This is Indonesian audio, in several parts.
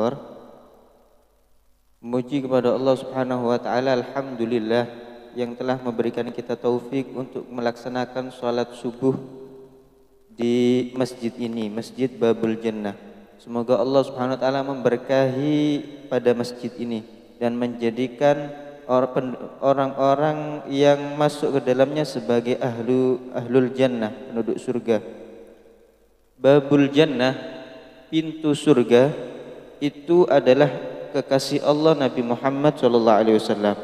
istighfar. Memuji kepada Allah Subhanahu wa taala, alhamdulillah yang telah memberikan kita taufik untuk melaksanakan salat subuh di masjid ini, Masjid Babul Jannah. Semoga Allah Subhanahu wa taala memberkahi pada masjid ini dan menjadikan orang-orang yang masuk ke dalamnya sebagai ahlul jannah, penduduk surga. Babul Jannah, pintu surga, itu adalah kekasih Allah Nabi Muhammad SAW.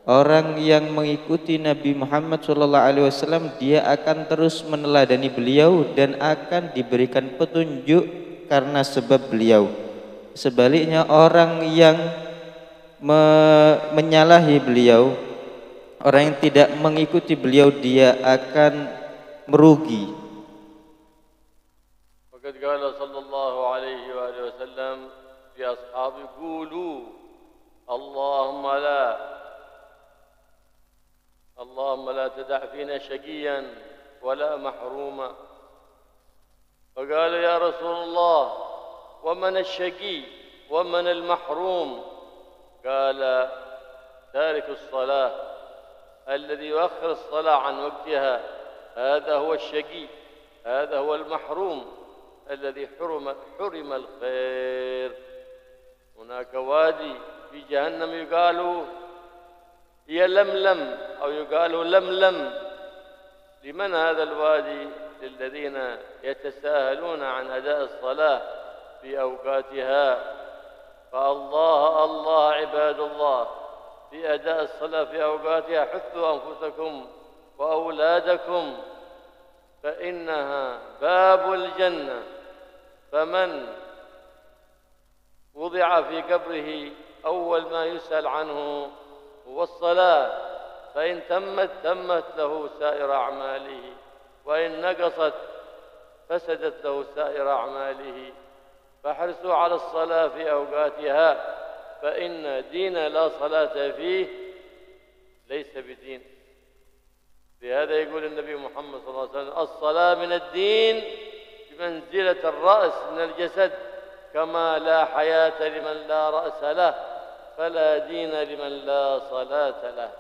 Orang yang mengikuti Nabi Muhammad SAW, dia akan terus meneladani beliau dan akan diberikan petunjuk karena sebab beliau. Sebaliknya orang yang menyalahi beliau, orang yang tidak mengikuti beliau, dia akan merugi. وقد قال صلى الله عليه وآله وسلم في أصحابه قولوا اللهم لا تدع فينا شقيا ولا محروما. فقالوا يا رسول الله ومن الشقي ومن المحروم؟ قال تارك الصلاة الذي يؤخر الصلاة عن وقتها، هذا هو الشقي، هذا هو المحروم الذي حرم الخير. هناك وادي في جهنم يقال هي لملم أو يقال لملم. لمن هذا الوادي؟ للذين يتساهلون عن أداء الصلاة في أوقاتها. فالله عباد الله في أداء الصلاة في أوقاتها حثوا أنفسكم وأولادكم فإنها باب الجنة. فمن وضع في قبره أول ما يسأل عنه هو الصلاة، فإن تمت له سائر أعماله، وإن نقصت فسدت له سائر أعماله. فاحرصوا على الصلاة في أوقاتها، فإن دين لا صلاة فيه ليس بدين. لهذا يقول النبي محمد صلى الله عليه وسلم الصلاة من الدين بمنزلة الرأس من الجسد، كما لا حياة لمن لا رأس له فلا دين لمن لا صلاة له.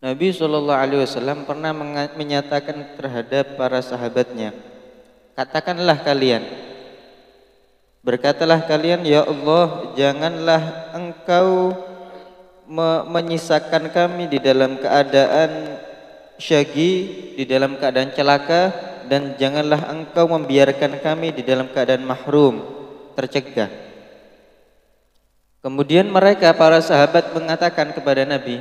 Nabi SAW pernah menyatakan terhadap para sahabatnya, katakanlah kalian, berkatalah kalian, ya Allah, janganlah engkau menyisakan kami di dalam keadaan syagi, di dalam keadaan celaka, dan janganlah engkau membiarkan kami di dalam keadaan mahrum, tercegah. Kemudian mereka, para sahabat, mengatakan kepada Nabi,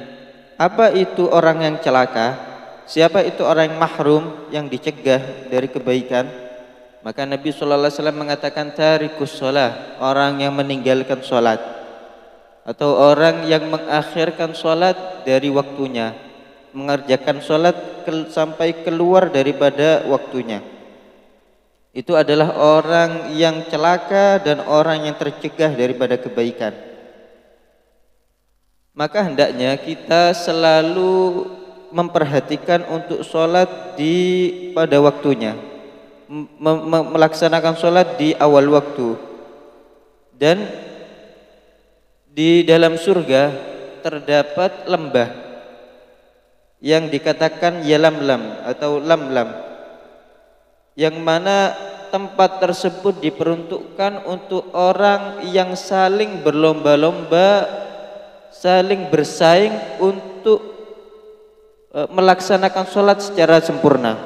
apa itu orang yang celaka? Siapa itu orang yang mahrum, yang dicegah dari kebaikan? Maka Nabi SAW mengatakan tarikus shalah, orang yang meninggalkan sholat, atau orang yang mengakhirkan sholat dari waktunya, mengerjakan sholat sampai keluar daripada waktunya. Itu adalah orang yang celaka dan orang yang tercegah daripada kebaikan. Maka hendaknya kita selalu memperhatikan untuk sholat pada waktunya, melaksanakan sholat di awal waktu. Dan di dalam surga terdapat lembah yang dikatakan yalamlam atau lamlam, yang mana tempat tersebut diperuntukkan untuk orang yang saling berlomba-lomba, saling bersaing untuk melaksanakan sholat secara sempurna.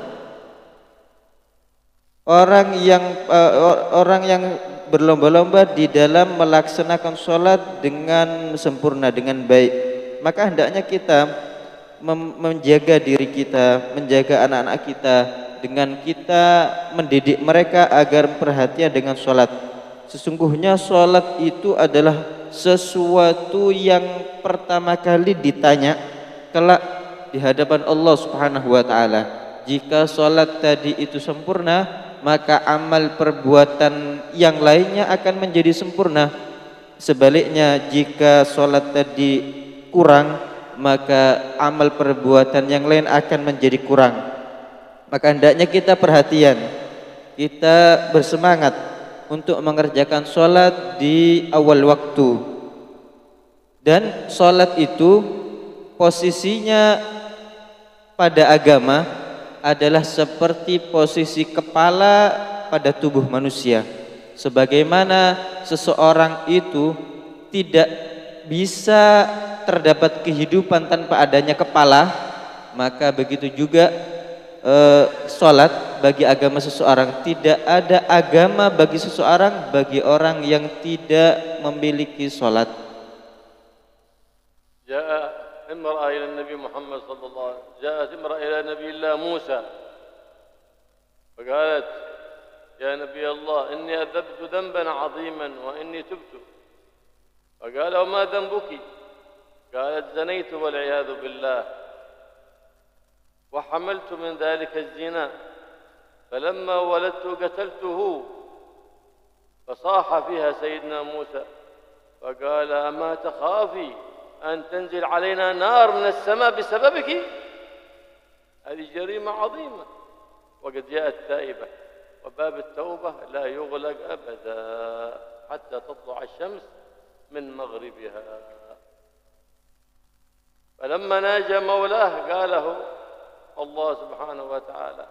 Orang yang berlomba-lomba di dalam melaksanakan sholat dengan sempurna, dengan baik. Maka hendaknya kita menjaga diri kita, menjaga anak-anak kita, dengan kita mendidik mereka agar perhatian dengan sholat. Sesungguhnya sholat itu adalah sesuatu yang pertama kali ditanya kelak di hadapan Allah Subhanahu wa taala. Jika sholat tadi itu sempurna, maka amal perbuatan yang lainnya akan menjadi sempurna. Sebaliknya, jika sholat tadi kurang, maka amal perbuatan yang lain akan menjadi kurang. Maka hendaknya kita perhatian, kita bersemangat untuk mengerjakan sholat di awal waktu. Dan sholat itu posisinya pada agama adalah seperti posisi kepala pada tubuh manusia. Sebagaimana seseorang itu tidak bisa terdapat kehidupan tanpa adanya kepala, maka begitu juga sholat bagi agama seseorang. Tidak ada agama bagi seseorang bagi orang yang tidak memiliki sholat. امرأة إلى النبي محمد صلى الله عليه وسلم، جاءت امرأة إلى نبي الله موسى فقالت يا نبي الله إني أذنبت ذنبا عظيما وإني تبت. فقال وما ذنبك؟ قالت زنيت والعياذ بالله وحملت من ذلك الزنا فلما ولدت قتلته. فصاح فيها سيدنا موسى فقال أما تخافي أن تنزل علينا نار من السماء بسببك؟ هذه جريمة عظيمة. وقد جاءت تائبة وباب التوبة لا يغلق أبدا حتى تطلع الشمس من مغربها. فلما ناجى مولاه قاله الله سبحانه وتعالى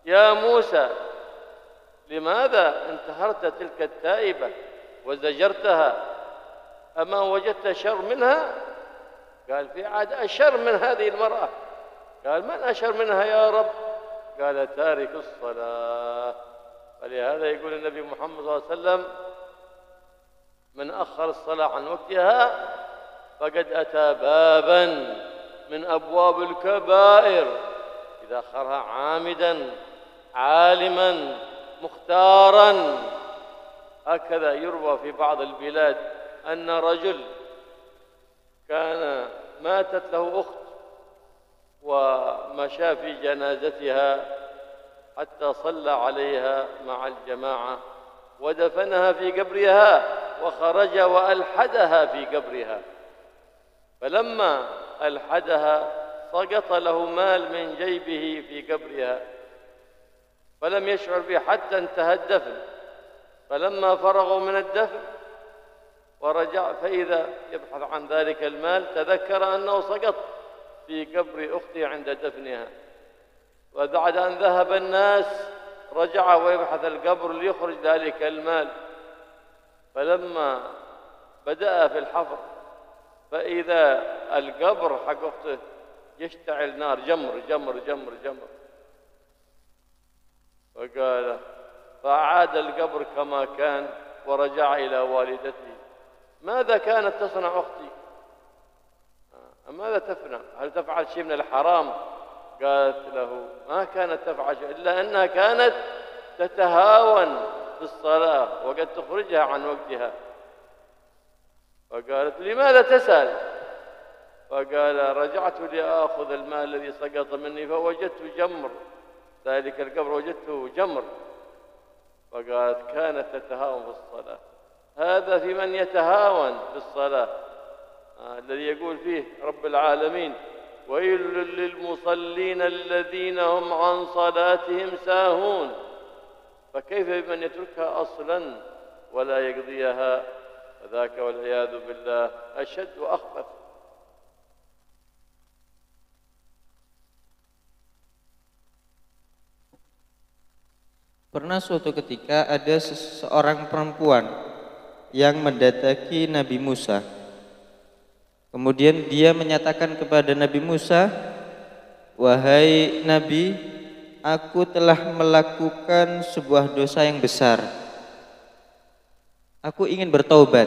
يا موسى لماذا انتهرت تلك التائبة وزجرتها؟ أما وجدت شر منها؟ قال في عاد أشر من هذه المرأة. قال من أشر منها يا رب؟ قال تارك الصلاة. فلهذا يقول النبي محمد صلى الله عليه وسلم من أخر الصلاة عن وقتها فقد أتى بابا من أبواب الكبائر إذا أخرها عامدا عالما مختارا. هكذا يروى في بعض البلاد أن رجل كان ماتت له أخت ومشى في جنازتها حتى صلى عليها مع الجماعة ودفنها في قبرها وخرج وألحدها في قبرها. فلما ألحدها سقط له مال من جيبه في قبرها فلم يشعر به حتى انتهى الدفن. فلما فرغوا من الدفن ورجع فإذا يبحث عن ذلك المال تذكر أنه سقط في قبر أخته عند دفنها. وبعد أن ذهب الناس رجع ويبحث القبر ليخرج ذلك المال. فلما بدأ في الحفر فإذا القبر حق أخته يشتعل نار جمر جمر جمر جمر. فقال فأعاد القبر كما كان ورجع إلى والدته ماذا كانت تصنع أختي؟ ماذا تفعل؟ هل تفعل شيء من الحرام؟ قالت له ما كانت تفعل شيء إلا أنها كانت تتهاون بالصلاة وقد تخرجها عن وقتها. فقالت لماذا تسأل؟ فقال رجعت لآخذ المال الذي سقط مني فوجدت جمر ذلك القبر وجدته جمر. فقالت كانت تتهاون في الصلاة. هذا في من يتهاون بالصلاة الذي يقول فيه رب العالمين ويل للمصلين الذين هم عن صلاتهم ساهون. فكيف بمن يتركها أصلا ولا يقضيها؟ فذاك والعياذ بالله أشد وأخبث. Pernah suatu ketika ada seorang perempuan yang mendatangi Nabi Musa. Kemudian dia menyatakan kepada Nabi Musa, "Wahai Nabi, aku telah melakukan sebuah dosa yang besar. Aku ingin bertaubat."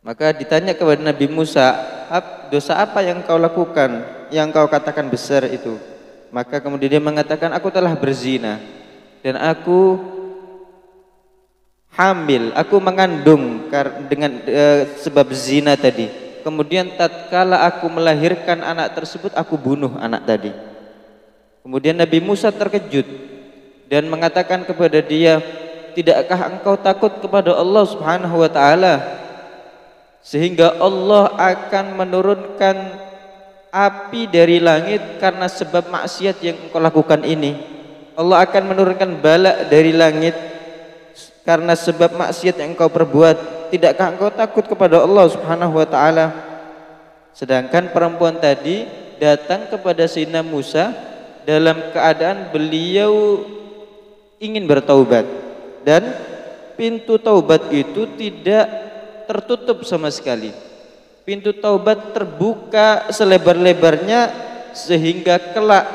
Maka ditanya kepada Nabi Musa, "Dosa apa yang kau lakukan, yang kau katakan besar itu?" Maka kemudian dia mengatakan, "Aku telah berzina dan aku hamil, aku mengandung dengan sebab zina tadi. Kemudian tatkala aku melahirkan anak tersebut, aku bunuh anak tadi." Kemudian Nabi Musa terkejut dan mengatakan kepada dia, "Tidakkah engkau takut kepada Allah Subhanahu wa taala sehingga Allah akan menurunkan api dari langit karena sebab maksiat yang engkau lakukan ini? Allah akan menurunkan bala dari langit karena sebab maksiat yang engkau perbuat, tidakkah engkau takut kepada Allah Subhanahu wa taala? Sedangkan perempuan tadi datang kepada Sayyidina Musa dalam keadaan beliau ingin bertaubat, dan pintu taubat itu tidak tertutup sama sekali. Pintu taubat terbuka selebar-lebarnya sehingga kelak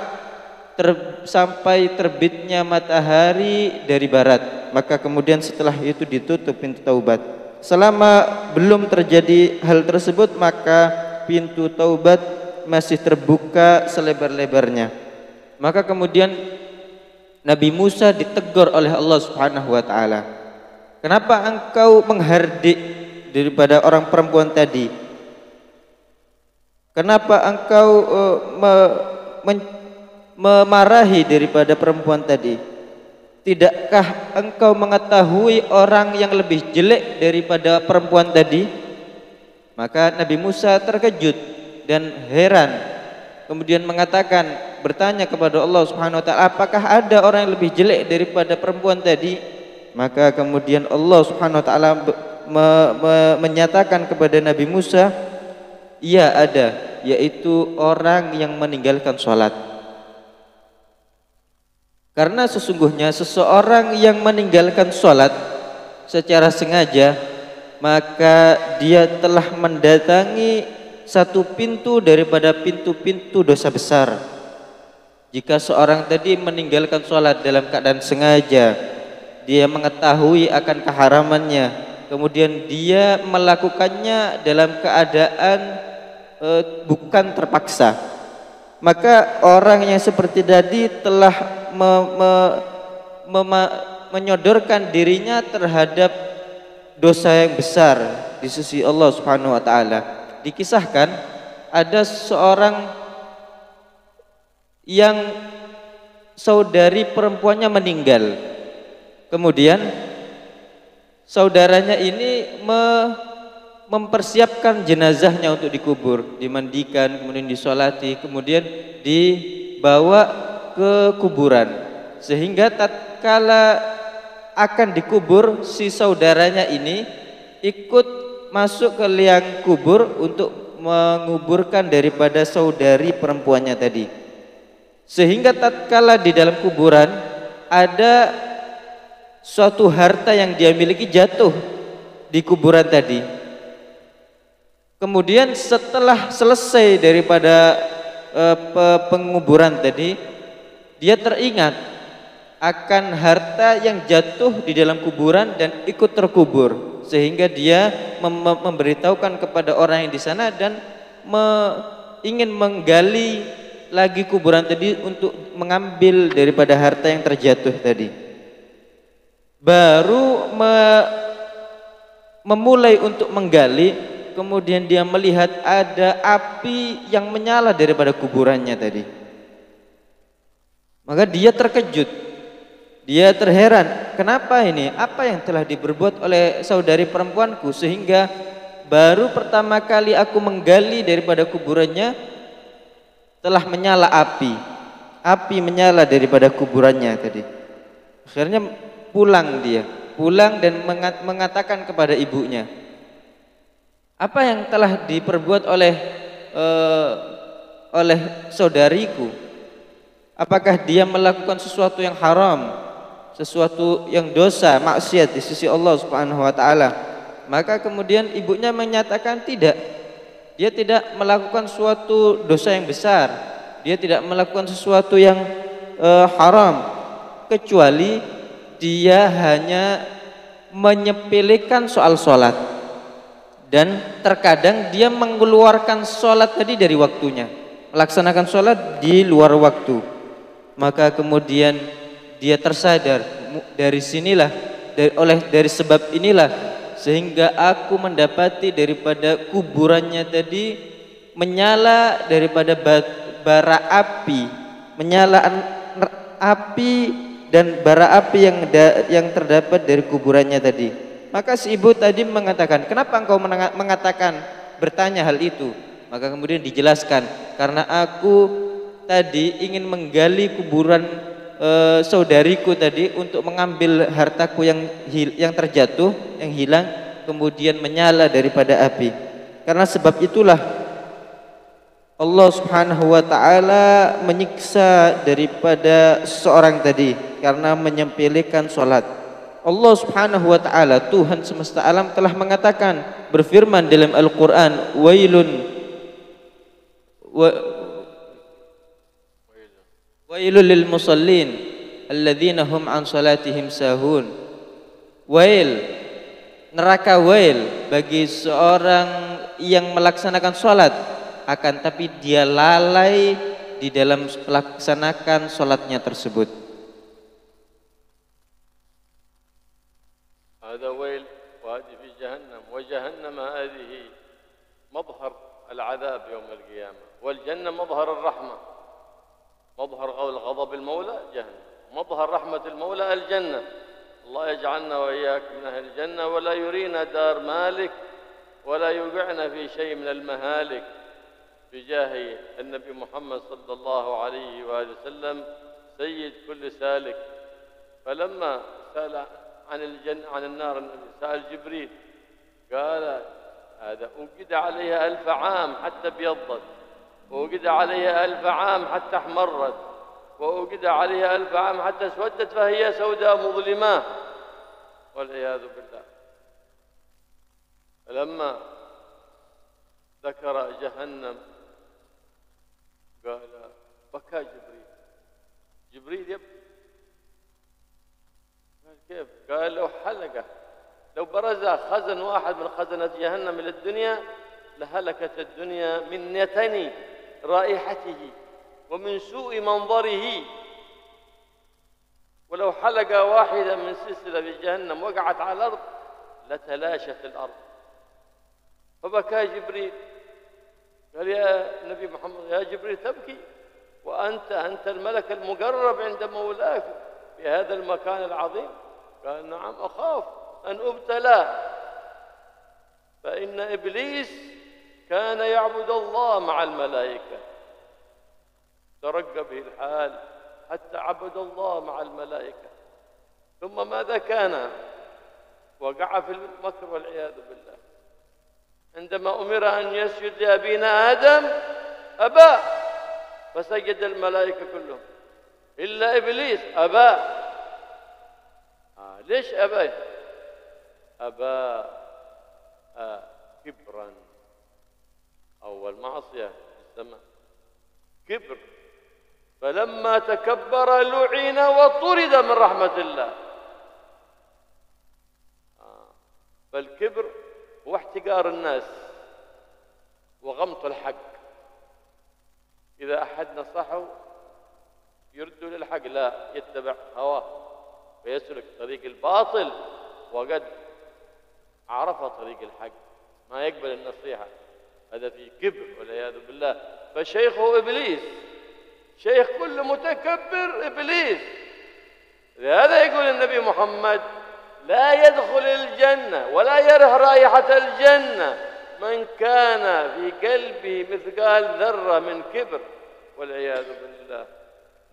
sampai terbitnya matahari dari barat. Maka kemudian setelah itu ditutup pintu taubat. Selama belum terjadi hal tersebut, maka pintu taubat masih terbuka selebar-lebarnya. Maka kemudian Nabi Musa ditegur oleh Allah Subhanahu wa taala. Kenapa engkau menghardik daripada orang perempuan tadi? Kenapa engkau memarahi daripada perempuan tadi? Tidakkah engkau mengetahui orang yang lebih jelek daripada perempuan tadi? Maka Nabi Musa terkejut dan heran, kemudian bertanya kepada Allah Subhanahu wa taala, apakah ada orang yang lebih jelek daripada perempuan tadi? Maka kemudian Allah Subhanahu wa taala menyatakan kepada Nabi Musa, iya ada, yaitu orang yang meninggalkan sholat. Karena sesungguhnya seseorang yang meninggalkan sholat secara sengaja, maka dia telah mendatangi satu pintu daripada pintu-pintu dosa besar. Jika seorang tadi meninggalkan sholat dalam keadaan sengaja, dia mengetahui akan keharamannya, kemudian dia melakukannya dalam keadaan bukan terpaksa, maka orang yang seperti tadi telah menyodorkan dirinya terhadap dosa yang besar di sisi Allah Subhanahu wa taala. Dikisahkan ada seorang yang saudari perempuannya meninggal, kemudian saudaranya ini mempersiapkan jenazahnya untuk dikubur, dimandikan, kemudian disolati, kemudian dibawa ke kuburan, sehingga tatkala akan dikubur, si saudaranya ini ikut masuk ke liang kubur untuk menguburkan daripada saudari perempuannya tadi. Sehingga tatkala di dalam kuburan ada suatu harta yang dia miliki jatuh di kuburan tadi. Kemudian setelah selesai daripada penguburan tadi, dia teringat akan harta yang jatuh di dalam kuburan dan ikut terkubur, sehingga dia memberitahukan kepada orang yang di sana dan ingin menggali lagi kuburan tadi untuk mengambil daripada harta yang terjatuh tadi. Baru memulai untuk menggali, kemudian dia melihat ada api yang menyala daripada kuburannya tadi. Maka dia terkejut, dia terheran, kenapa ini? Apa yang telah diperbuat oleh saudari perempuanku sehingga baru pertama kali aku menggali daripada kuburannya telah menyala api menyala daripada kuburannya tadi. Akhirnya pulang dan mengatakan kepada ibunya, apa yang telah diperbuat oleh saudariku? Apakah dia melakukan sesuatu yang haram, sesuatu yang dosa, maksiat di sisi Allah Subhanahu wa taala? Maka kemudian ibunya menyatakan tidak. Dia tidak melakukan suatu dosa yang besar. Dia tidak melakukan sesuatu yang haram, kecuali dia hanya menyepelekan soal sholat. Dan terkadang dia mengeluarkan sholat tadi dari waktunya, melaksanakan sholat di luar waktu. Maka kemudian dia tersadar, dari sebab inilah sehingga aku mendapati daripada kuburannya tadi menyala daripada bara api, menyala api dan bara api yang terdapat dari kuburannya tadi. Maka si ibu tadi mengatakan, kenapa engkau bertanya hal itu? Maka kemudian dijelaskan, karena aku tadi ingin menggali kuburan saudariku tadi untuk mengambil hartaku yang terjatuh, yang hilang, kemudian menyala daripada api. Karena sebab itulah Allah Subhanahu wa taala menyiksa daripada seorang tadi karena menyepelekan salat. Allah Subhanahu wa taala, Tuhan semesta alam, telah mengatakan, berfirman dalam Al-Qur'an, wailul lil musallin alladzina hum an salatihim sahun. Wail, neraka wail bagi seorang yang melaksanakan salat akan tapi dia lalai di dalam melaksanakan salatnya tersebut. هذا ويل وهذه في جهنم وجهنم هذه مظهر العذاب يوم القيامة والجنة مظهر الرحمة مظهر غضب المولى جهنم مظهر رحمة المولى الجنة الله يجعلنا وإياك من أهل الجنة ولا يرينا دار مالك ولا يوقعنا في شيء من المهالك بجاه النبي محمد صلى الله عليه وآله وسلم سيد كل سالك. فلما سأل عن الجنة عن النار سأل جبريل قال هذا أوقد عليها 1000 عام حتى ابيضت وأوقد عليها 1000 عام حتى احمرت وأوقد عليها 1000 عام حتى اسودت فهي سوداء مظلمة والعياذ بالله. فلما ذكر جهنم قال بكى جبريل يبكي. قال كيف؟ قال لو حلقه لو برز خزن واحد من خزنة جهنم إلى الدنيا لهلكت الدنيا من نتن رائحته ومن سوء منظره. ولو حلقة واحدة من سلسلة في جهنم وقعت على الأرض لتلاشت الأرض. فبكى جبريل قال يا نبي محمد يا جبريل تبكي وأنت الملك المقرب عند مولاك في هذا المكان العظيم؟ قال نعم أخاف أن أبتلى. فإن إبليس كان يعبد الله مع الملائكة ترقى به الحال حتى عبد الله مع الملائكة ثم ماذا كان؟ وقع في المكر والعياذ بالله. عندما أمر أن يسجد لأبينا آدم أبى فسجد الملائكة كلهم إلا إبليس أبى. ليش أبى؟ أبى كبرا. أول معصية في السماء كبر. فلما تكبر لعن وطرد من رحمة الله. فالكبر هو احتقار الناس وغمط الحق. إذا أحد نصحه يرد للحق لا يتبع هواه ويسلك طريق الباطل وقد عرف طريق الحق ما يقبل النصيحة. هذا في كبر والعياذ بالله. فشيخه إبليس شيخ كل متكبر إبليس. لهذا يقول النبي محمد لا يدخل الجنة ولا يره رائحة الجنة من كان في قلبه مثقال ذرة من كبر والعياذ بالله.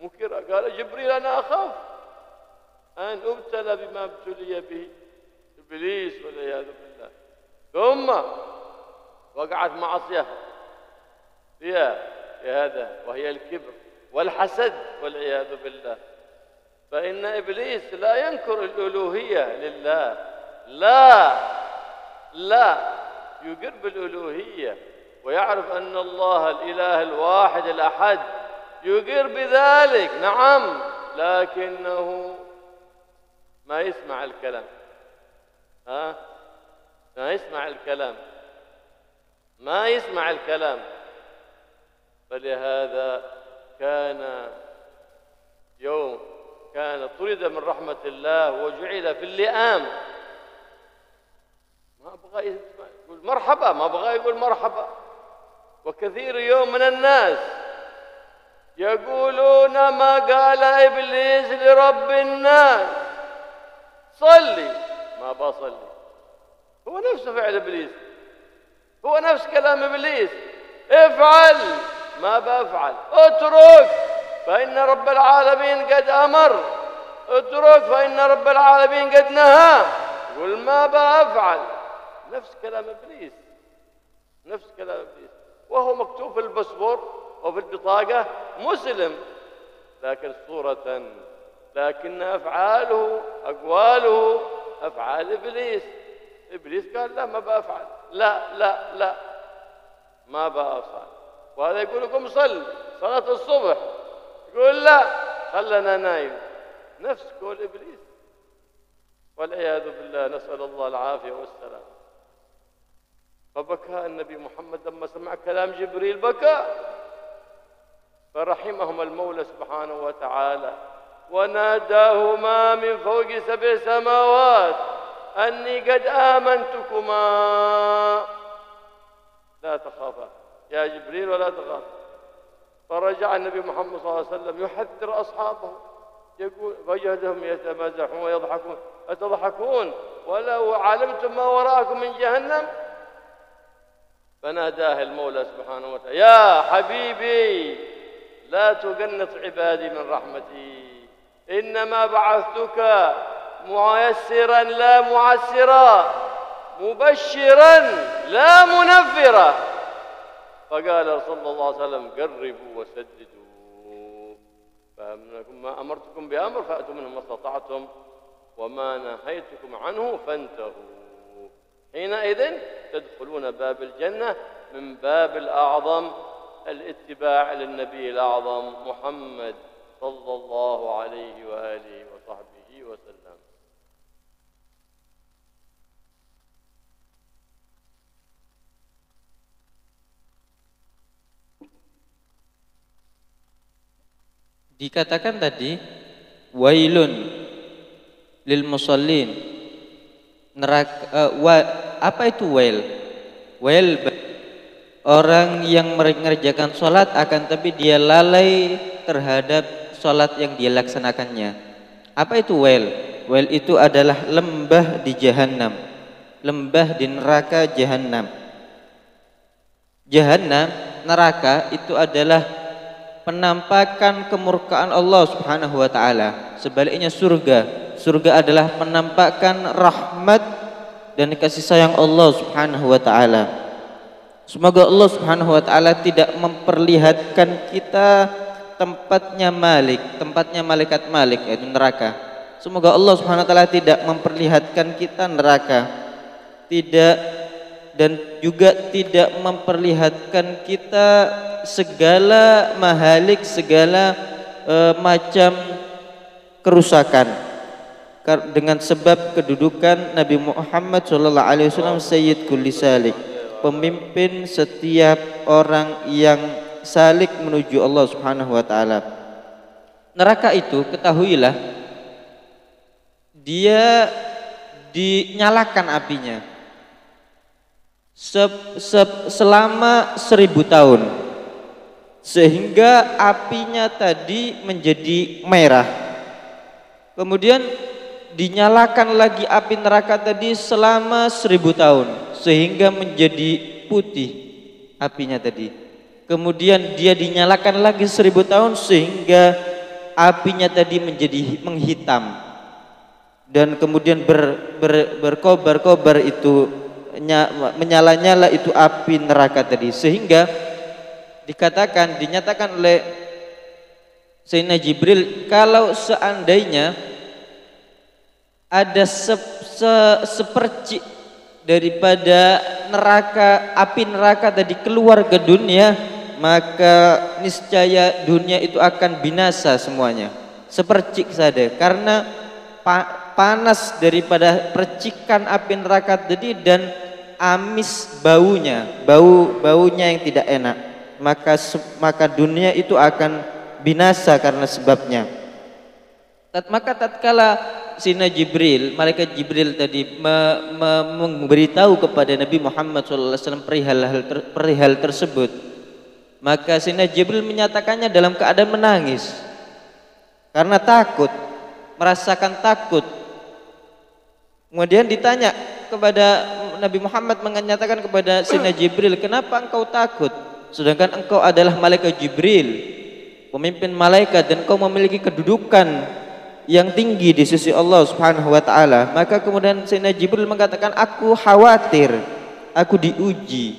مكر. قال جبريل أنا أخاف أن أبتلى بما ابتلي به إبليس والعياذ بالله. ثم وقعت معصية في هذا وهي الكبر والحسد والعياذ بالله. فإن إبليس لا ينكر الألوهية لله لا يقر بالألوهية ويعرف أن الله الإله الواحد الأحد يقر بذلك نعم لكنه ما يسمع الكلام. ما يسمع الكلام. فلهذا كان طرد من رحمة الله وجعل في اللئام. ما أبغى يقول مرحبا ما أبغى يقول مرحبا. وكثير يوم من الناس يقولون ما قال إبليس لرب الناس صلي ما بصلي. هو نفس فعل إبليس هو نفس كلام إبليس افعل ما بفعل اترك فإن رب العالمين قد أمر، اترك فإن رب العالمين قد نهى، قل ما بأفعل. نفس كلام إبليس، نفس كلام إبليس، وهو مكتوب في الباسبور وفي البطاقة مسلم، لكن صورة، لكن أفعاله أقواله أفعال إبليس. إبليس قال لا ما بأفعل، لا لا لا ما بأفعل. وهذا يقول لكم صل صلاة الصبح، يقول لا خلنا نايم، نفس قول إبليس والعياذ بالله، نسأل الله العافية والسلام. فبكى النبي محمد لما سمع كلام جبريل، بكى، فرحمهما المولى سبحانه وتعالى وناداهما من فوق 7 سماوات أني قد آمنتكما لا تخافا يا جبريل ولا تخاف. فرجع النبي محمد صلى الله عليه وسلم يحذر أصحابه، يقول وجدهم يتمازحون ويضحكون، أتضحكون ولو علمتم ما وراءكم من جهنم؟ فناداه المولى سبحانه وتعالى يا حبيبي لا تقنط عبادي من رحمتي، إنما بعثتك ميسرا لا معسرا، مبشرا لا منفرا. فقال صلى الله عليه وسلم قربوا وسددوا، ما أمرتكم بأمر فأتوا منه ما استطعتم وما نهيتكم عنه فانتهوا، حينئذ تدخلون باب الجنة من باب الأعظم الاتباع للنبي الأعظم محمد صلى الله عليه وآله وصحبه وسلم. Dikatakan tadi wailun lil musallin, neraka, apa itu wail? Wail orang yang mengerjakan sholat akan tapi dia lalai terhadap sholat yang dia laksanakannya. Apa itu wail? Wail itu adalah lembah di Jahannam, lembah di neraka Jahannam. Jahannam, neraka itu adalah penampakan kemurkaan Allah Subhanahu wa taala. Sebaliknya surga adalah penampakan rahmat dan kasih sayang Allah Subhanahu wa taala. Semoga Allah Subhanahu wa taala tidak memperlihatkan kita tempatnya malaikat Malik, yaitu neraka. Semoga Allah Subhanahu wa taala tidak memperlihatkan kita neraka. Dan juga tidak memperlihatkan kita segala mahalik, segala macam kerusakan dengan sebab kedudukan Nabi Muhammad SAW Sayyid Kulli Salik, pemimpin setiap orang yang salik menuju Allah Subhanahu wa taala. Neraka itu ketahuilah dia dinyalakan apinya selama 1000 tahun, sehingga apinya tadi menjadi merah. Kemudian dinyalakan lagi api neraka tadi selama 1000 tahun sehingga menjadi putih apinya tadi. Kemudian dia dinyalakan lagi 1000 tahun sehingga apinya tadi menjadi menghitam, dan kemudian berkobar-kobar itu menyala-nyala itu api neraka tadi, sehingga dinyatakan oleh Sayyidina Jibril kalau seandainya ada sepercik daripada api neraka tadi keluar ke dunia, maka niscaya dunia itu akan binasa semuanya, sepercik saja, karena panas daripada percikan api neraka tadi dan amis baunya yang tidak enak, maka dunia itu akan binasa karena sebabnya. Maka tatkala Sayyidina Jibril, malaikat Jibril tadi memberitahu kepada Nabi Muhammad SAW perihal tersebut, maka Sayyidina Jibril menyatakannya dalam keadaan menangis karena takut, merasakan takut. Kemudian ditanya kepada Nabi Muhammad, menyatakan kepada Sayyidina Jibril, kenapa engkau takut sedangkan engkau adalah malaikat Jibril pemimpin malaikat, dan kau memiliki kedudukan yang tinggi di sisi Allah Subhanahu wa taala. Maka kemudian Sayyidina Jibril mengatakan, aku khawatir aku diuji,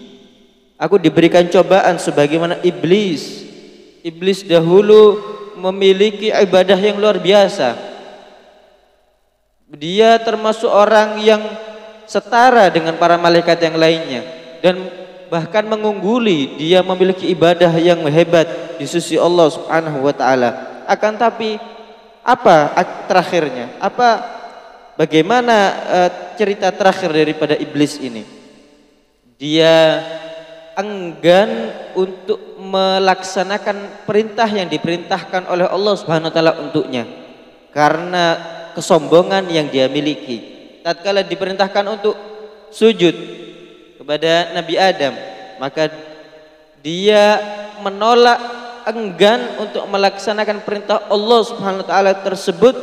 aku diberikan cobaan sebagaimana iblis. Iblis dahulu memiliki ibadah yang luar biasa. Dia termasuk orang yang setara dengan para malaikat yang lainnya, dan bahkan mengungguli. Dia memiliki ibadah yang hebat di sisi Allah Subhanahu wa taala. Akan tapi apa terakhirnya? Bagaimana cerita terakhir daripada iblis ini? Dia enggan untuk melaksanakan perintah yang diperintahkan oleh Allah Subhanahu wa taala untuknya karena kesombongan yang dia miliki. Tatkala diperintahkan untuk sujud kepada Nabi Adam, maka dia menolak, enggan untuk melaksanakan perintah Allah Subhanahu wa taala tersebut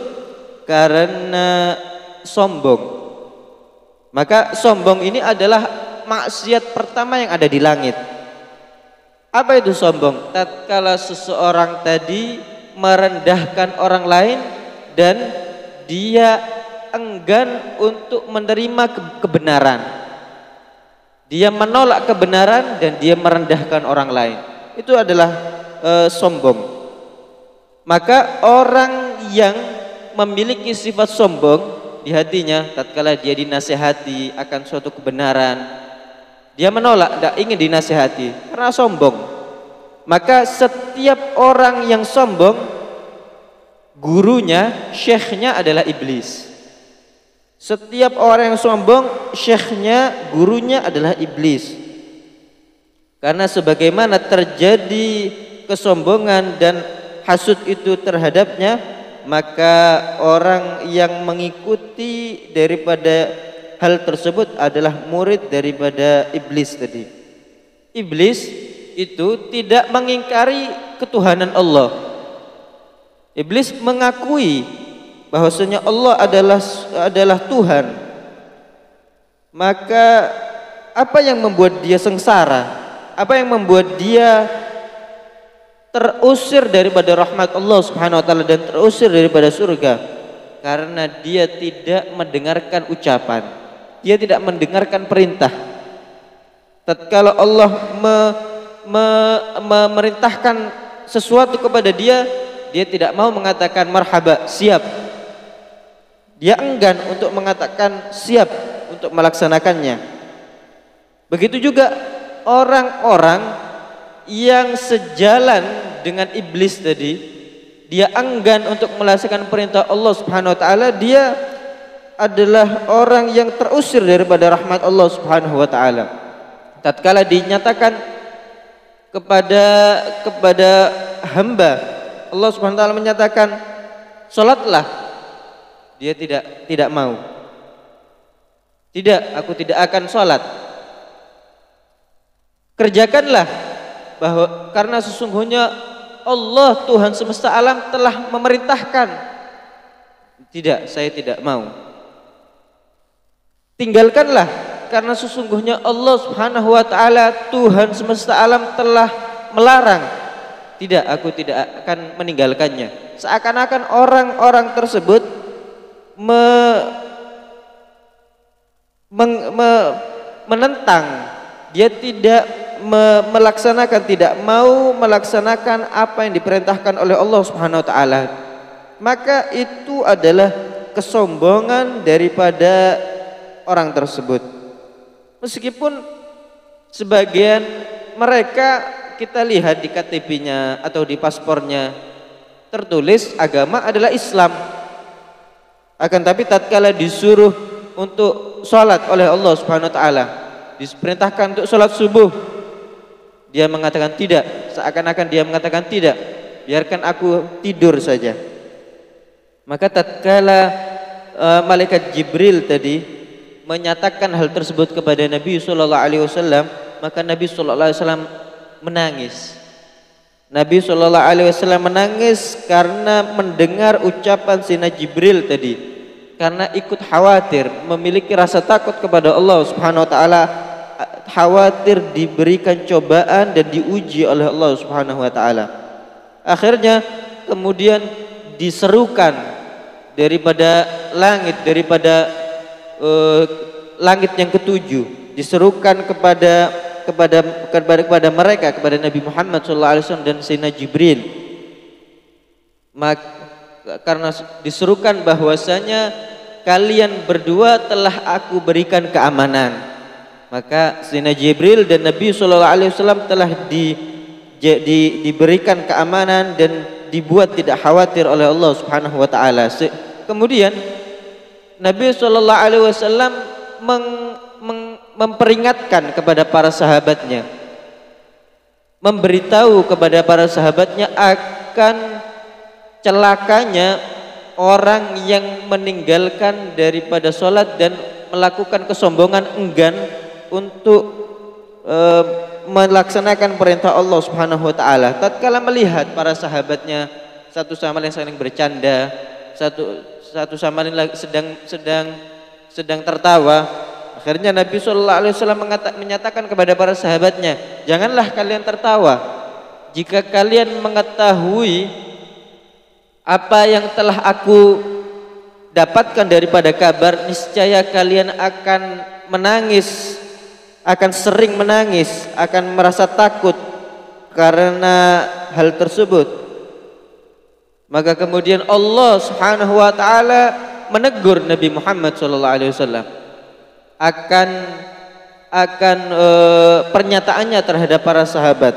karena sombong. Maka sombong ini adalah maksiat pertama yang ada di langit. Apa itu sombong? Tatkala seseorang tadi merendahkan orang lain dan dia enggan untuk menerima kebenaran. Dia menolak kebenaran dan dia merendahkan orang lain. Itu adalah sombong. Maka orang yang memiliki sifat sombong di hatinya, tatkala dia dinasihati akan suatu kebenaran, dia menolak, tidak ingin dinasihati karena sombong. Maka setiap orang yang sombong, gurunya, syekhnya adalah iblis. Setiap orang yang sombong, syekhnya, gurunya adalah iblis. Karena sebagaimana terjadi kesombongan dan hasud itu terhadapnya, maka orang yang mengikuti daripada hal tersebut adalah murid daripada iblis tadi. Iblis itu tidak mengingkari ketuhanan Allah. Iblis mengakui bahwasanya Allah adalah Tuhan. Maka apa yang membuat dia sengsara? Apa yang membuat dia terusir daripada rahmat Allah Subhanahu wa taala dan terusir daripada surga? Karena dia tidak mendengarkan ucapan, dia tidak mendengarkan perintah. Tatkala Allah memerintahkan sesuatu kepada dia, dia tidak mau mengatakan marhaba, siap. Dia enggan untuk mengatakan siap untuk melaksanakannya. Begitu juga orang-orang yang sejalan dengan iblis tadi, dia enggan untuk melaksanakan perintah Allah Subhanahu wa taala, dia adalah orang yang terusir daripada rahmat Allah Subhanahu wa taala. Tatkala dinyatakan kepada hamba, Allah Subhanahu wa taala menyatakan salatlah, dia tidak mau. Tidak, aku tidak akan salat. Kerjakanlah, bahwa karena sesungguhnya Allah Tuhan semesta alam telah memerintahkan. Tidak, saya tidak mau. Tinggalkanlah, karena sesungguhnya Allah Subhanahu wa taala Tuhan semesta alam telah melarang. Tidak, aku tidak akan meninggalkannya. Seakan-akan orang-orang tersebut menentang, dia tidak melaksanakan, tidak mau melaksanakan apa yang diperintahkan oleh Allah Subhanahu wa taala. Maka itu adalah kesombongan daripada orang tersebut. Meskipun sebagian mereka kita lihat di KTP-nya atau di paspornya tertulis agama adalah Islam, akan tapi tatkala disuruh untuk sholat oleh Allah Subhanahu wa taala, diperintahkan untuk sholat subuh, dia mengatakan tidak. Seakan-akan dia mengatakan tidak, biarkan aku tidur saja. Maka tatkala malaikat Jibril tadi menyatakan hal tersebut kepada Nabi sallallahu alaihi wasallam, maka Nabi sallallahu alaihi wasallam menangis. Nabi sallallahu alaihi wasallam menangis karena mendengar ucapan Sayyidina Jibril tadi, karena ikut khawatir, memiliki rasa takut kepada Allah Subhanahu wa taala, khawatir diberikan cobaan dan diuji oleh Allah Subhanahu wa taala. Akhirnya kemudian diserukan daripada langit yang ketujuh, diserukan kepada mereka, kepada Nabi Muhammad SAW dan Sayyidina Jibril. Karena diserukan bahwasanya kalian berdua telah aku berikan keamanan, maka Sayyidina Jibril dan Nabi SAW telah diberikan keamanan dan dibuat tidak khawatir oleh Allah Subhanahu wa taala. Kemudian Nabi SAW memperingatkan kepada para sahabatnya, memberitahu kepada para sahabatnya akan celakanya orang yang meninggalkan daripada sholat dan melakukan kesombongan, enggan untuk melaksanakan perintah Allah Subhanahu wa taala. Tatkala melihat para sahabatnya satu sama lain saling bercanda, satu sama lain sedang tertawa, akhirnya Nabi SAW menyatakan kepada para sahabatnya, janganlah kalian tertawa. Jika kalian mengetahui apa yang telah aku dapatkan daripada kabar, niscaya kalian akan menangis, akan sering menangis, akan merasa takut karena hal tersebut. Maka kemudian Allah Subhanahu wa taala menegur Nabi Muhammad SAW akan pernyataannya terhadap para sahabat.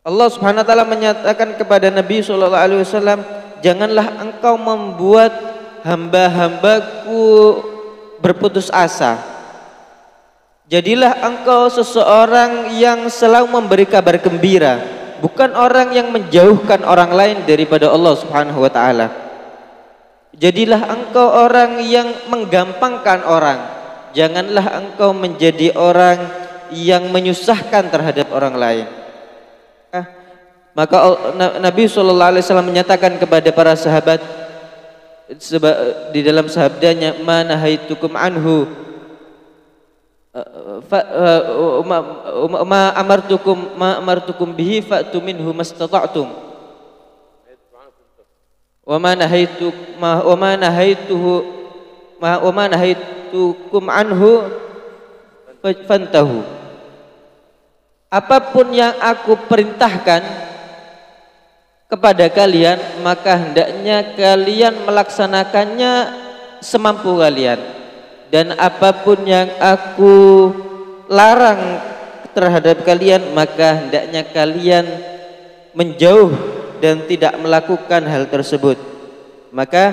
Allah Subhanahu wa taala menyatakan kepada Nabi SAW, janganlah engkau membuat hamba-hambaku berputus asa. Jadilah engkau seseorang yang selalu memberi kabar gembira, bukan orang yang menjauhkan orang lain daripada Allah Subhanahu wa taala. Jadilah engkau orang yang menggampangkan orang, janganlah engkau menjadi orang yang menyusahkan terhadap orang lain. Maka Nabi SAW menyatakan kepada para sahabat di dalam sabdanya, ma nahaitukum anhu ma amartukum bihi fa'tu minhu mastata'tum wa ma nahaitukum anhu fantahu. Apapun yang aku perintahkan kepada kalian, maka hendaknya kalian melaksanakannya semampu kalian, dan apapun yang aku larang terhadap kalian, maka hendaknya kalian menjauh dan tidak melakukan hal tersebut. Maka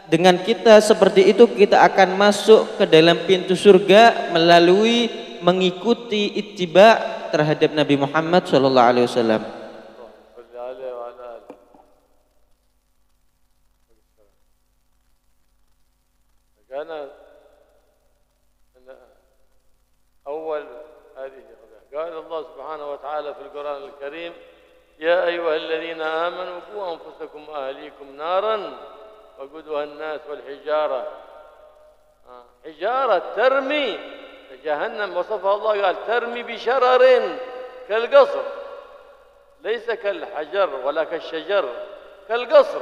dengan kita seperti itu, kita akan masuk ke dalam pintu surga melalui mengikuti ittiba terhadap Nabi Muhammad SAW. كان أول هذه قال الله سبحانه وتعالى في القرآن الكريم يا أيها الذين آمنوا قوا أنفسكم وأهليكم نارا وقودها الناس والحجارة حجارة ترمي جهنم، وصفها الله قال ترمي بشرر كالقصر، ليس كالحجر ولا كالشجر، كالقصر،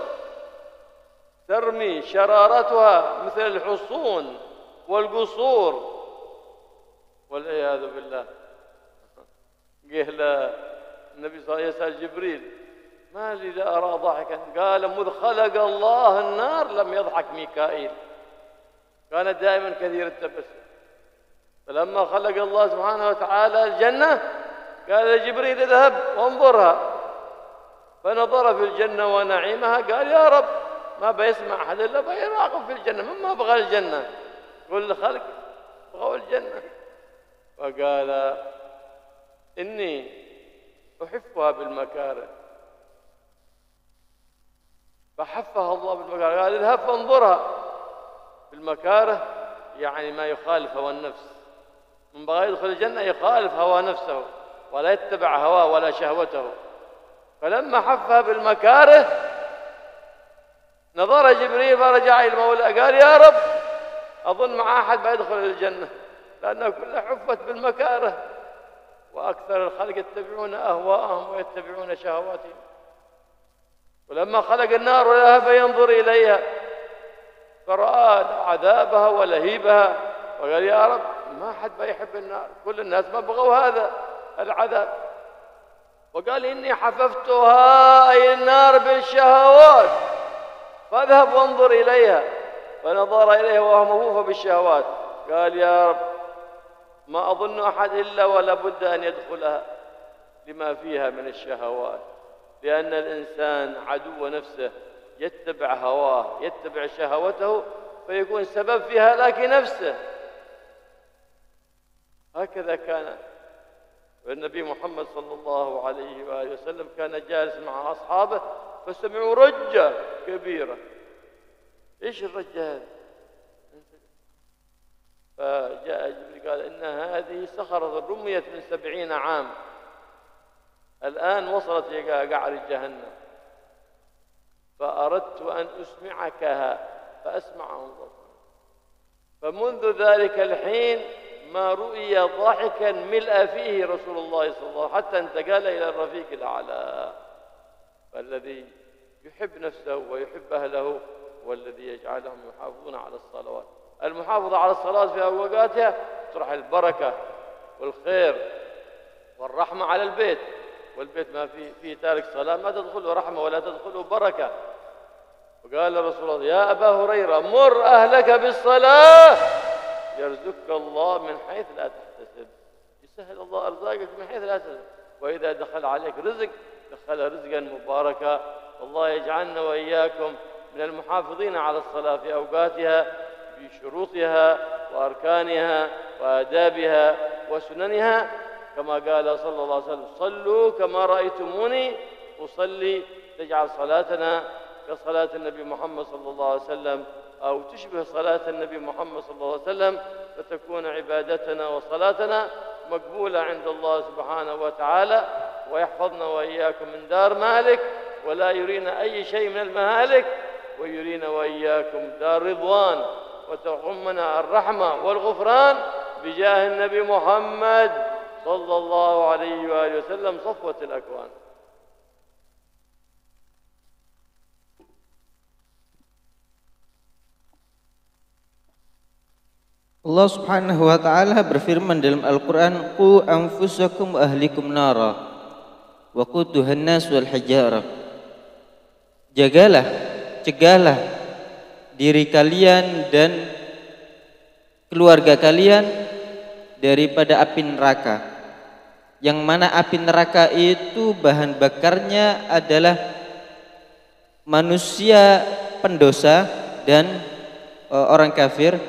ترمي شرارتها مثل الحصون والقصور والعياذ بالله. قال النبي صلى الله عليه وسلم يسأل جبريل ما لي لا أرى ضحكا، قال مذ خلق الله النار لم يضحك ميكائيل، كان دائما كثير التبسم. فلما خلق الله سبحانه وتعالى الجنة قال لجبريل اذهب وانظرها، فنظر في الجنة ونعيمها قال يا رب ما بيسمع أحد إلا بيراقب في الجنة، مما بغى الجنة، كل خلق بغوا الجنة. فقال إني أحفها بالمكاره، فحفها الله بالمكاره، قال اذهب فانظرها بالمكاره، يعني ما يخالف هوى النفس، من بغى يدخل الجنة يخالف هوى نفسه ولا يتبع هواه ولا شهوته. فلما حفها بالمكاره نظر جبريل فرجع إلى المولى قال يا رب أظن مع أحد بيدخل الجنة، لأنها كلها حفت بالمكاره. وأكثر الخلق يتبعون أهواءهم ويتبعون شهواتهم. ولما خلق النار ولهب ينظر إليها فرأى عذابها ولهيبها وقال يا رب ما حد بيحب النار، كل الناس ما بغوا هذا العذاب. وقال إني حففتها أي النار بالشهوات فاذهب وانظر إليها، فنظر إليها وهو مفوف بالشهوات. قال يا رب ما أظن أحد إلا ولا بد أن يدخلها لما فيها من الشهوات، لأن الإنسان عدو نفسه، يتبع هواه يتبع شهوته فيكون سبب في هلاك نفسه. هكذا كان. والنبي محمد صلى الله عليه وآله وسلم كان جالس مع أصحابه فسمعوا رجة كبيرة. إيش الرجة هذه؟ فجاء جبريل قال إن هذه صخرة رميت من 70 عام الآن وصلت إلى قعر جهنم، فأردت أن أسمعكها فأسمعهم. فمنذ ذلك الحين ما رؤي ضاحكا ملء فيه رسول الله صلى الله عليه وسلم حتى انتقل إلى الرفيق الأعلى. فالذي يحب نفسه ويحب أهله والذي يجعلهم يحافظون على الصلوات. المحافظة على الصلاة في أوقاتها تطرح البركة والخير والرحمة على البيت، والبيت ما فيه تارك صلاة ما تدخله رحمة ولا تدخله بركة. وقال رسول الله يا أبا هريرة مر أهلك بالصلاة يرزقك الله من حيث لا تحتسب، يسهل الله أرزاقك من حيث لا تحتسب. وإذا دخل عليك رزق دخل رزقا مباركا. والله يجعلنا وإياكم من المحافظين على الصلاة في أوقاتها بشروطها وأركانها وآدابها وسننها، كما قال صلى الله عليه وسلم صلوا كما رأيتموني أصلي. تجعل صلاتنا كصلاة النبي محمد صلى الله عليه وسلم أو تشبه صلاة النبي محمد صلى الله عليه وسلم، فتكون عبادتنا وصلاتنا مقبولة عند الله سبحانه وتعالى، ويحفظنا وإياكم من دار مالك ولا يرينا أي شيء من المهالك، ويرينا وإياكم دار رضوان وتعمنا الرحمة والغفران بجاه النبي محمد صلى الله عليه وآله وسلم صفوة الأكوان. Allah Subhanahu wa taala berfirman dalam Al-Qur'an, "Qu anfusakum wa ahlikum nara wa quduhan nas wal hijarah." Jagalah, cegahlah diri kalian dan keluarga kalian daripada api neraka. Yang mana api neraka itu bahan bakarnya adalah manusia pendosa dan orang kafir,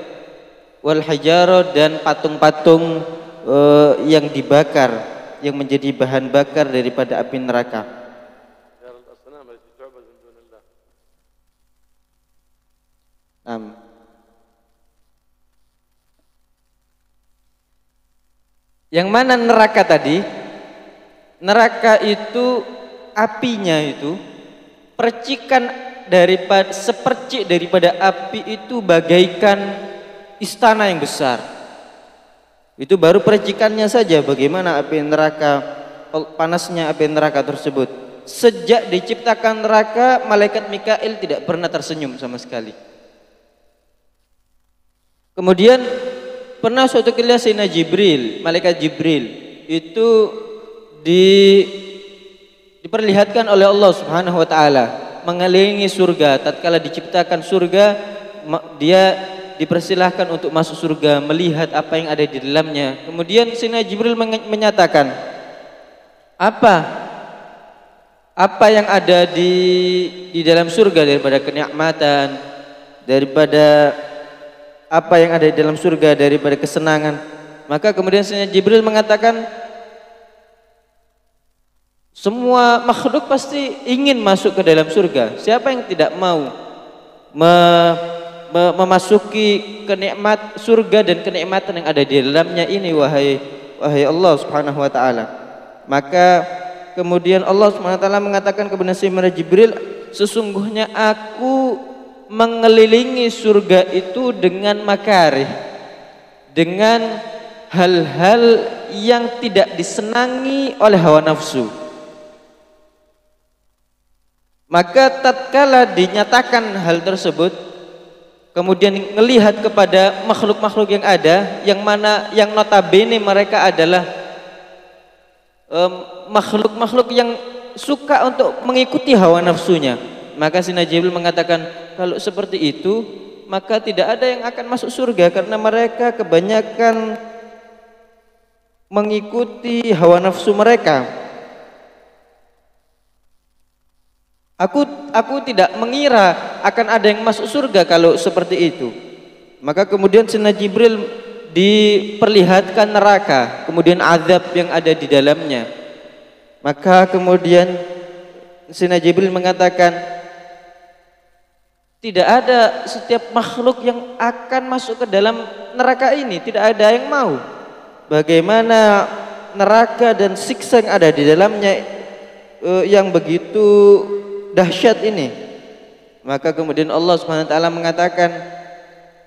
wal hijaro dan patung-patung yang dibakar yang menjadi bahan bakar daripada api neraka. Yang mana neraka tadi? Neraka itu apinya itu percikan daripada sepercik daripada api itu bagaikan istana yang besar. Itu baru percikannya saja bagaimana api neraka, panasnya api neraka tersebut. Sejak diciptakan neraka, malaikat Mikail tidak pernah tersenyum sama sekali. Kemudian pernah suatu kali Sayyidina Jibril, malaikat Jibril itu diperlihatkan oleh Allah Subhanahu wa taala mengelilingi surga. Tatkala diciptakan surga, dia dipersilahkan untuk masuk surga, melihat apa yang ada di dalamnya. Kemudian Sayyidina Jibril menyatakan, apa yang ada di dalam surga daripada kenikmatan, daripada apa yang ada di dalam surga daripada kesenangan. Maka kemudian Sayyidina Jibril mengatakan, semua makhluk pasti ingin masuk ke dalam surga. Siapa yang tidak mau memasuki kenikmat surga dan kenikmatan yang ada di dalamnya ini, wahai Allah Subhanahu wa taala. Maka kemudian Allah Subhanahu wa taala mengatakan kepada Sayyidina Jibril, sesungguhnya aku mengelilingi surga itu dengan makarih, dengan hal-hal yang tidak disenangi oleh hawa nafsu. Maka tatkala dinyatakan hal tersebut, kemudian melihat kepada makhluk-makhluk yang ada, yang mana yang notabene mereka adalah makhluk-makhluk yang suka untuk mengikuti hawa nafsunya, maka Sayyidina Jibril mengatakan, kalau seperti itu maka tidak ada yang akan masuk surga, karena mereka kebanyakan mengikuti hawa nafsu mereka. Aku tidak mengira akan ada yang masuk surga kalau seperti itu. Maka kemudian Sayyidina Jibril diperlihatkan neraka, kemudian azab yang ada di dalamnya. Maka kemudian Sayyidina Jibril mengatakan, tidak ada setiap makhluk yang akan masuk ke dalam neraka ini, tidak ada yang mau. Bagaimana neraka dan siksa yang ada di dalamnya yang begitu dahsyat ini. Maka kemudian Allah Subhanahu wa taala mengatakan,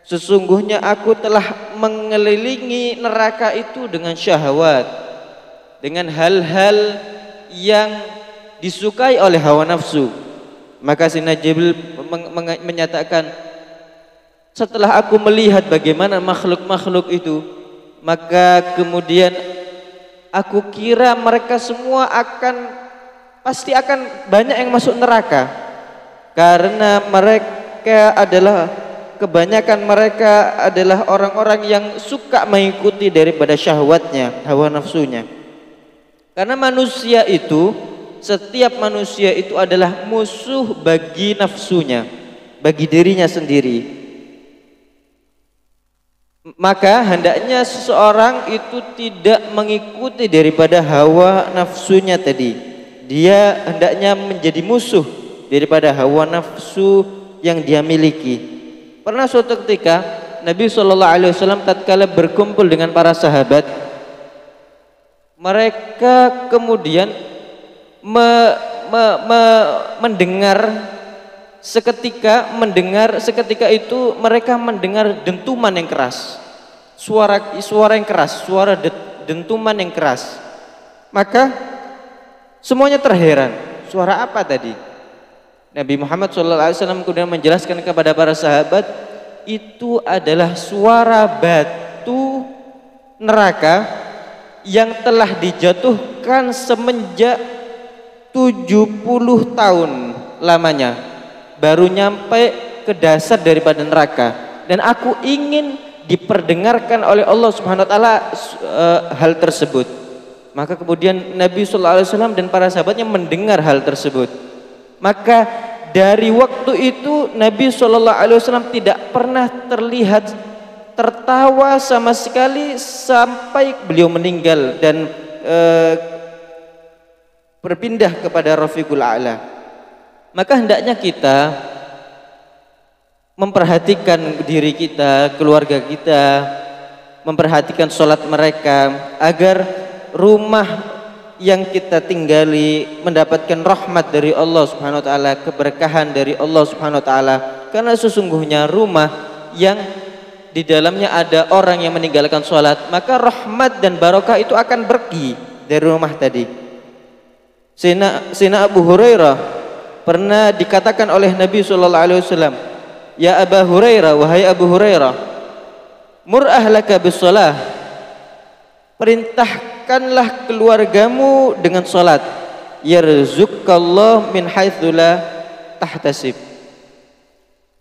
sesungguhnya aku telah mengelilingi neraka itu dengan syahwat, dengan hal-hal yang disukai oleh hawa nafsu. Maka Sayyidina Jibril menyatakan, setelah aku melihat bagaimana makhluk-makhluk itu, maka kemudian aku kira mereka semua pasti akan banyak yang masuk neraka, karena kebanyakan mereka adalah orang-orang yang suka mengikuti daripada syahwatnya, hawa nafsunya. Karena setiap manusia itu adalah musuh bagi nafsunya, bagi dirinya sendiri. Maka hendaknya seseorang itu tidak mengikuti daripada hawa nafsunya tadi. Dia hendaknya menjadi musuh daripada hawa nafsu yang dia miliki. Pernah suatu ketika Nabi SAW tatkala berkumpul dengan para sahabat, mereka kemudian mendengar seketika itu mereka mendengar dentuman yang keras, suara yang keras, suara dentuman yang keras. Maka semuanya terheran, suara apa tadi? Nabi Muhammad SAW kemudian menjelaskan kepada para sahabat, itu adalah suara batu neraka yang telah dijatuhkan semenjak 70 tahun lamanya, baru nyampe ke dasar daripada neraka. Dan aku ingin diperdengarkan oleh Allah Subhanahu wa taala hal tersebut. Maka kemudian Nabi SAW dan para sahabatnya mendengar hal tersebut. Maka dari waktu itu Nabi SAW tidak pernah terlihat tertawa sama sekali sampai beliau meninggal dan berpindah kepada Rafiqul A'la. Maka hendaknya kita memperhatikan diri kita, keluarga kita, memperhatikan sholat mereka, agar rumah yang kita tinggali mendapatkan rahmat dari Allah Subhanahu wa taala, keberkahan dari Allah Subhanahu wa taala. Karena sesungguhnya rumah yang di dalamnya ada orang yang meninggalkan sholat, maka rahmat dan barokah itu akan pergi dari rumah tadi. Sayyidina Abu Hurairah pernah dikatakan oleh Nabi SAW, ya Abu Hurairah, wahai Abu Hurairah, mur ahlaka bis shalah, perintahkanlah keluargamu dengan sholat, yarzuqallahu min haitsu la tahtasib,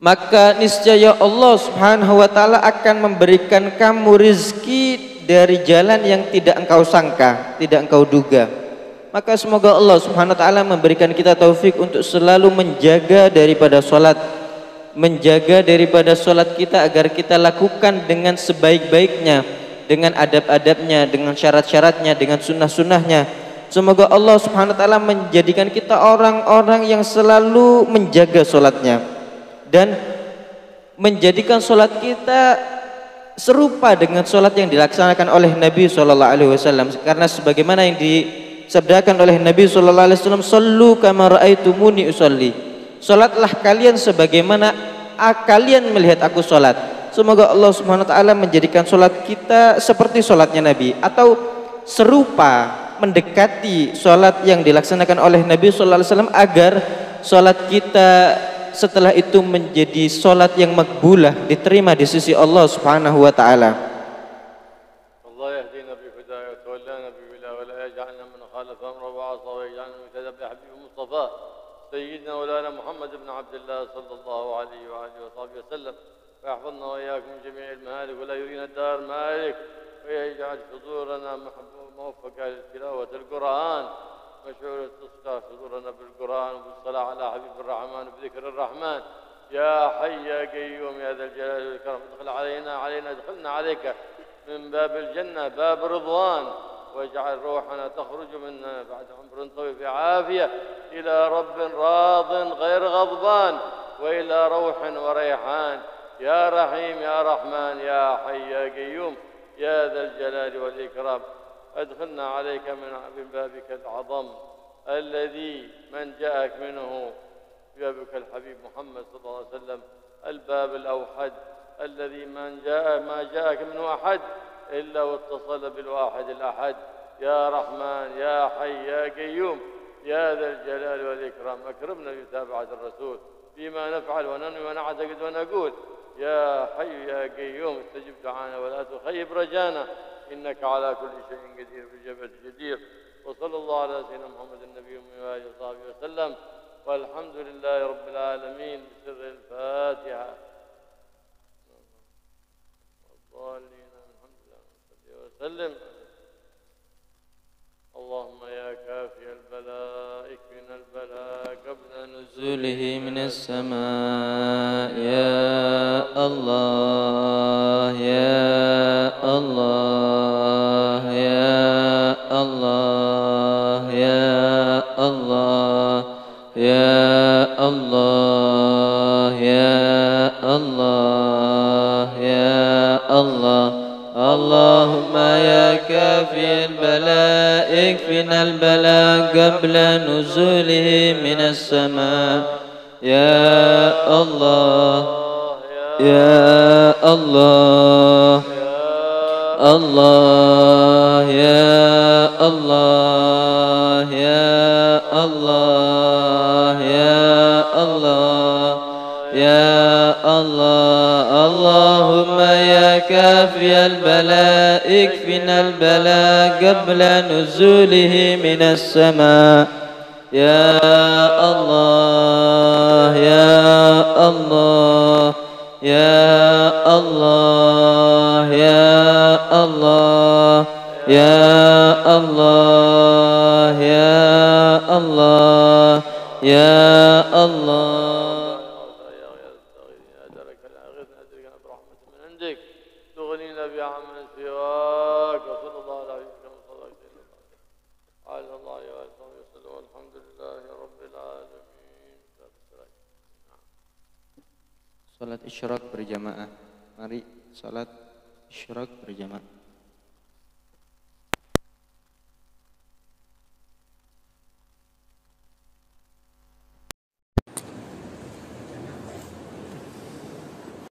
maka niscaya Allah Subhanahu wa taala akan memberikan kamu rizki dari jalan yang tidak engkau sangka, tidak engkau duga. Maka semoga Allah Subhanahu wa taala memberikan kita taufik untuk selalu menjaga daripada sholat, menjaga daripada sholat kita agar kita lakukan dengan sebaik-baiknya, dengan adab-adabnya, dengan syarat-syaratnya, dengan sunnah-sunnahnya. Semoga Allah Subhanahu wa taala menjadikan kita orang-orang yang selalu menjaga sholatnya dan menjadikan sholat kita serupa dengan sholat yang dilaksanakan oleh Nabi SAW. Karena sebagaimana yang disabdakan oleh Nabi SAW, sallu kama ra'aitumuni usolli, sholatlah kalian sebagaimana kalian melihat aku sholat. Semoga Allah Subhanahu wa taala menjadikan sholat kita seperti sholatnya Nabi, atau serupa, mendekati sholat yang dilaksanakan oleh Nabi sallallahu alaihi wasallam, agar sholat kita setelah itu menjadi sholat yang makbulah, diterima di sisi Allah Subhanahu wa taala. Allah yahdina bi hidayah wa lana bi wilayah wa la yaj'alna min khalafa amra wa 'asa wa yaj'alna mutada bi habib Mustafa sayyidina wa lana Muhammad ibn Abdullah sallallahu alaihi wa alihi wa sahbihi wasallam wa yahfazna wa iyyakum min jami' al-mahalik wa la yurina ad-dar malik wa yaj'al صدورنا موفقة لتلاوة القرآن مشعور تصلح صدورنا بالقرآن وبالصلاة على حبيب الرحمن وبذكر الرحمن يا حي يا قيوم يا ذا الجلال والإكرام ادخل علينا ادخلنا عليك من باب الجنة باب رضوان واجعل روحنا تخرج منا بعد عمر طويل في عافية إلى رب راض غير غضبان وإلى روح وريحان يا رحيم يا رحمن يا حي يا قيوم يا ذا الجلال والإكرام أدخلنا عليك من بابك العظم الذي من جاءك منه بابك الحبيب محمد صلى الله عليه وسلم الباب الأوحد الذي ما جاءك منه أحد إلا واتصل بالواحد الأحد يا رحمن يا حي يا قيوم يا ذا الجلال والإكرام أكرمنا بمتابعة الرسول فيما نفعل وننوي ونعتقد ونقول يا حي يا قيوم استجب دعانا ولا تخيب رجانا إنك على كل شيء قدير بجبل جدير وصلى الله على سيدنا محمد النبي وآله وصحبه وسلم والحمد لله رب العالمين بسر الفاتحة الضالين الحمد لله وسلم اللهم يا كافي البلاء اكفنا البلاء قبل نزوله من السماء يا الله يا الله يا الله يا الله يا الله يا الله يا الله اللهم يا كافي البلاء اكفنا البلاء قبل نزوله من السماء يا الله يا الله الله يا الله يا الله يا الله يا الله اللهم يا كافي البلاء اكفنا البلاء قبل نزوله من السماء يا الله يا الله يا الله يا الله يا الله يا الله يا الله تغنينا بعمل سواك وصلى الله على سيدنا محمد على الله عليه وسلم والحمد لله رب العالمين. Salat isyraq berjamaah. Mari salat isyraq berjamaah.